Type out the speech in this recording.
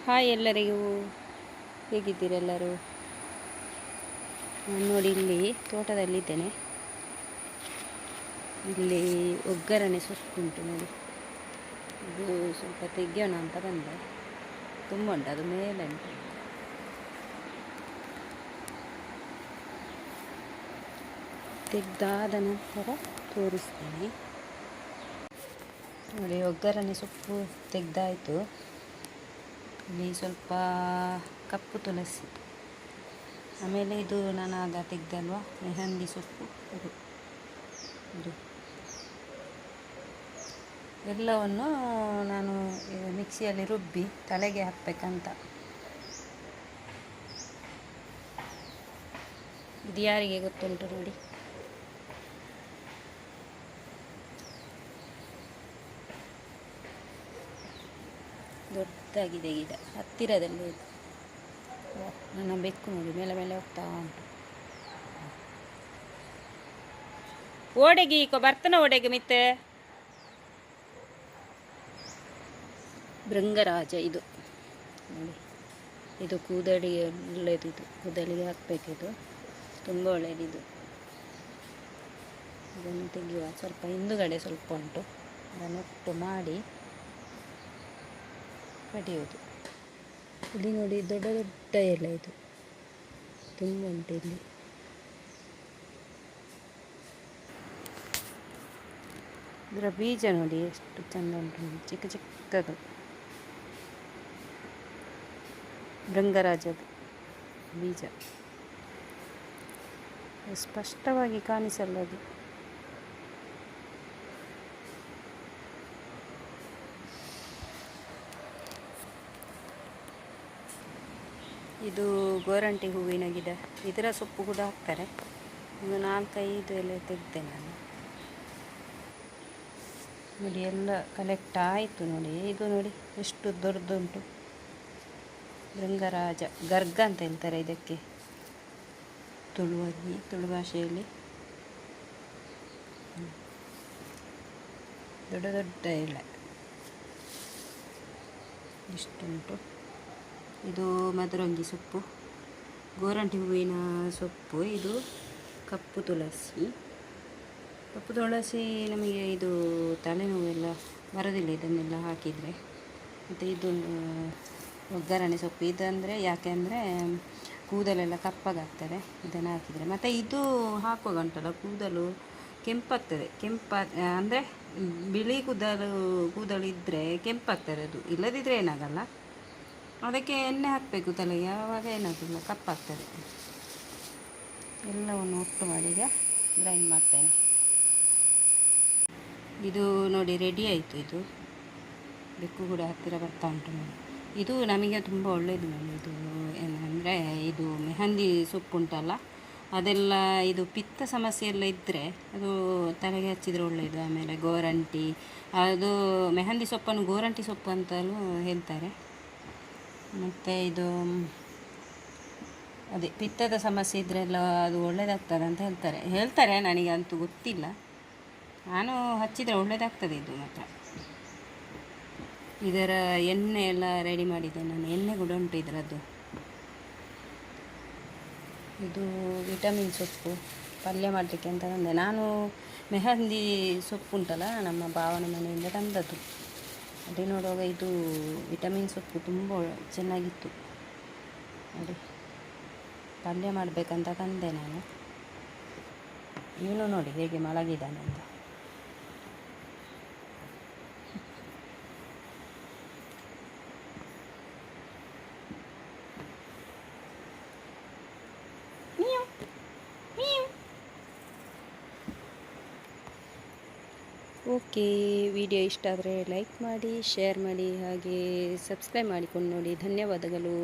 Hi ಎಲ್ಲರಿಗೂ, ಹೇಗಿದ್ದೀರೆಲ್ಲರೂ? ನಾನು ನೋಡಿ ಇಲ್ಲಿ ತೋಟದಲ್ಲಿದ್ದೇನೆ. ಇಲ್ಲಿ ಒಗ್ಗರಣೆ ಸೊಪ್ಪುಂಟು ನೋಡಿ. ಇದು ಸ್ವಲ್ಪ ತೆಗೆಯೋಣ ಅಂತ ಬಂದೆ. ತುಂಬ ಉಂಟು, ಅದು ಮೇಲೆ ಉಂಟು. ತೆಗೆದಾದ ನಂತರ ತೋರಿಸ್ತೇನೆ ನೋಡಿ. ಒಗ್ಗರಣೆ ಸೊಪ್ಪು ತೆಗೆದಾಯಿತು. ಇಲ್ಲಿ ಸ್ವಲ್ಪ ಕಪ್ಪು ತುಳಸಿ, ಆಮೇಲೆ ಇದು ನಾನು ಆಗ ತೆಗೆದಲ್ವ ಮೆಹಂದಿ ಸೊಪ್ಪು, ಇದು ಎಲ್ಲವನ್ನು ನಾನು ಮಿಕ್ಸಿಯಲ್ಲಿ ರುಬ್ಬಿ ತಲೆಗೆ ಹಾಕಬೇಕಂತ. ಇದು ಯಾರಿಗೆ ಗೊತ್ತುಂಟು ನೋಡಿ. ದೊಡ್ಡದಾಗಿದೆ ಗಿಡ, ಹತ್ತಿರದಲ್ಲೇ ಇದೆ. ನನ್ನ ಬೆಕ್ಕು ನೋಡಿ ಮೇಲೆ ಮೇಲೆ ಹೋಗ್ತಾ ಉಂಟು. ಓಡೆಗೆ ಈಗ ಬರ್ತಾನೆ, ಓಡೆಗೆ ಮಿತ್ತೆ ಭೃಂಗರಾಜ ಇದು ನೋಡಿ. ಇದು ಕೂದಲಿಗೆ ಒಳ್ಳೆಯದು, ಇದು ಕೂದಲಿಗೆ ಹಾಕಬೇಕಿದು, ತುಂಬ ಒಳ್ಳೆಯದಿದು. ಇದನ್ನು ತೆಗೆಯುವ, ಸ್ವಲ್ಪ ಹಿಂದುಗಡೆ ಸ್ವಲ್ಪ ಉಂಟು, ಅದನ್ನೊಟ್ಟು ಮಾಡಿ ಕಡಿಯೋದು. ಇಲ್ಲಿ ನೋಡಿ ದೊಡ್ಡ ದೊಡ್ಡ ಎಲೆ, ಇದು ತುಂಬ ಉಂಟು ಇಲ್ಲಿ. ಇದರ ಬೀಜ ನೋಡಿ ಎಷ್ಟು ಚೆಂದ ಉಂಟು, ಚಿಕ್ಕ ಚಿಕ್ಕದು ಭೃಂಗರಾಜದು ಬೀಜ. ಸ್ಪಷ್ಟವಾಗಿ ಕಾಣಿಸಲ್ಲ ಅದು. ಇದು ಗೋರಂಟಿ ಹೂವಿನ ಗಿಡ, ಇದರ ಸೊಪ್ಪು ಕೂಡ ಹಾಕ್ತಾರೆ. ಒಂದು 4-5 ಎಲೆ ತೆಗೆದೆ ನಾನು ನೋಡಿ. ಎಲ್ಲ ಕಲೆಕ್ಟ್ ಆಯಿತು ನೋಡಿ. ಇದು ನೋಡಿ ಎಷ್ಟು ದೊಡ್ಡದುಂಟು. ಭೃಂಗರಾಜ, ಗರ್ಗ ಅಂತ ಹೇಳ್ತಾರೆ ಇದಕ್ಕೆ ತುಳು ಭಾಷೆಯಲ್ಲಿ. ದೊಡ್ಡ ದೊಡ್ಡ ಎಲೆ ಇಷ್ಟುಂಟು. ಇದು ಮದರಂಗಿ ಸೊಪ್ಪು, ಗೋರಂಟಿ ಹೂವಿನ ಸೊಪ್ಪು. ಇದು ಕಪ್ಪು ತುಳಸಿ. ಕಪ್ಪು ತುಳಸಿ ನಮಗೆ ಇದು ತಲೆನೋವೆಲ್ಲ ಬರೋದಿಲ್ಲ ಇದನ್ನೆಲ್ಲ ಹಾಕಿದರೆ. ಮತ್ತು ಇದು ಒಗ್ಗರಣೆ ಸೊಪ್ಪು. ಇದಂದರೆ ಯಾಕೆ ಅಂದರೆ ಕೂದಲೆಲ್ಲ ಕಪ್ಪಗಾಗ್ತದೆ ಇದನ್ನು ಹಾಕಿದರೆ. ಮತ್ತು ಇದು ಹಾಕುವಾಗ ಉಂಟಲ್ಲ ಕೂದಲು ಕೆಂಪಾಗ್ತದೆ. ಅಂದರೆ ಬಿಳಿ ಕೂದಲು ಇದ್ದರೆ ಕೆಂಪಾಗ್ತದೆ, ಅದು ಇಲ್ಲದಿದ್ದರೆ ಏನಾಗಲ್ಲ. ಅದಕ್ಕೆ ಎಣ್ಣೆ ಹಾಕಬೇಕು ತಲೆಗೆ, ಆವಾಗ ಏನಾಗಲ್ಲ, ಕಪ್ಪಾಗ್ತದೆ. ಎಲ್ಲವನ್ನು ಒಟ್ಟು ಮಾಡಿ ಈಗ ಗ್ರೈಂಡ್ ಮಾಡ್ತೇನೆ. ಇದು ನೋಡಿ ರೆಡಿ ಆಯಿತು. ಇದು ಬೆಕ್ಕು ಕೂಡ ಹತ್ತಿರ ಬರ್ತಾ ಉಂಟು ನೋಡಿ. ಇದು ನಮಗೆ ತುಂಬ ಒಳ್ಳೆಯದು ನೋಡಿ. ಇದು ಏನಂದರೆ ಇದು ಮೆಹಂದಿ ಸೊಪ್ಪು ಉಂಟಲ್ಲ, ಅದೆಲ್ಲ ಇದು ಪಿತ್ತ ಸಮಸ್ಯೆ ಎಲ್ಲ ಇದ್ದರೆ ಅದು ತಲೆಗೆ ಹಚ್ಚಿದರೆ ಒಳ್ಳೆಯದು. ಆಮೇಲೆ ಗೋರಂಟಿ, ಅದು ಮೆಹಂದಿ ಸೊಪ್ಪನ್ನು ಗೋರಂಟಿ ಸೊಪ್ಪು ಅಂತಲೂ ಹೇಳ್ತಾರೆ. ಮತ್ತು ಇದು ಅದೇ ಪಿತ್ತದ ಸಮಸ್ಯೆ ಇದ್ರೆಲ್ಲ ಅದು ಒಳ್ಳೆಯದಾಗ್ತದೆ ಅಂತ ಹೇಳ್ತಾರೆ. ನನಗಂತೂ ಗೊತ್ತಿಲ್ಲ, ನಾನು ಹಚ್ಚಿದರೆ ಒಳ್ಳೆಯದಾಗ್ತದೆ ಇದು ಮಾತ್ರ. ಇದರ ಎಣ್ಣೆ ಎಲ್ಲ ರೆಡಿ ಮಾಡಿದ್ದೆ ನಾನು, ಎಣ್ಣೆ ಕೂಡ ಉಂಟು ಇದರದ್ದು. ಇದು ವಿಟಮಿನ್ ಸೊಪ್ಪು ಪಲ್ಯ ಮಾಡಲಿಕ್ಕೆ ಅಂತ ತಂದೆ ನಾನು. ಮೆಹಂದಿ ಸೊಪ್ಪು ಉಂಟಲ್ಲ, ನಮ್ಮ ಭಾವನ ಮನೆಯಿಂದ ತಂದದ್ದು. ಅದೇ ನೋಡುವಾಗ ಇದು ವಿಟಮಿನ್ ಸೊಪ್ಪು ತುಂಬ ಚೆನ್ನಾಗಿತ್ತು ನೋಡಿ. ಪಲ್ಯ ಮಾಡಬೇಕಂತ ತಂದೆ ನಾನು. ಇವನು ನೋಡಿ ಹೇಗೆ ಮಲಗಿದ್ದಾನೆ ಅಂತ. ಓಕೆ, ವಿಡಿಯೋ ಇಷ್ಟ ಆದರೆ ಲೈಕ್ ಮಾಡಿ, ಶೇರ್ ಮಾಡಿ, ಹಾಗೆ ಸಬ್ಸ್ಕ್ರೈಬ್ ಮಾಡಿಕೊಂಡು ನೋಡಿ. ಧನ್ಯವಾದಗಳು.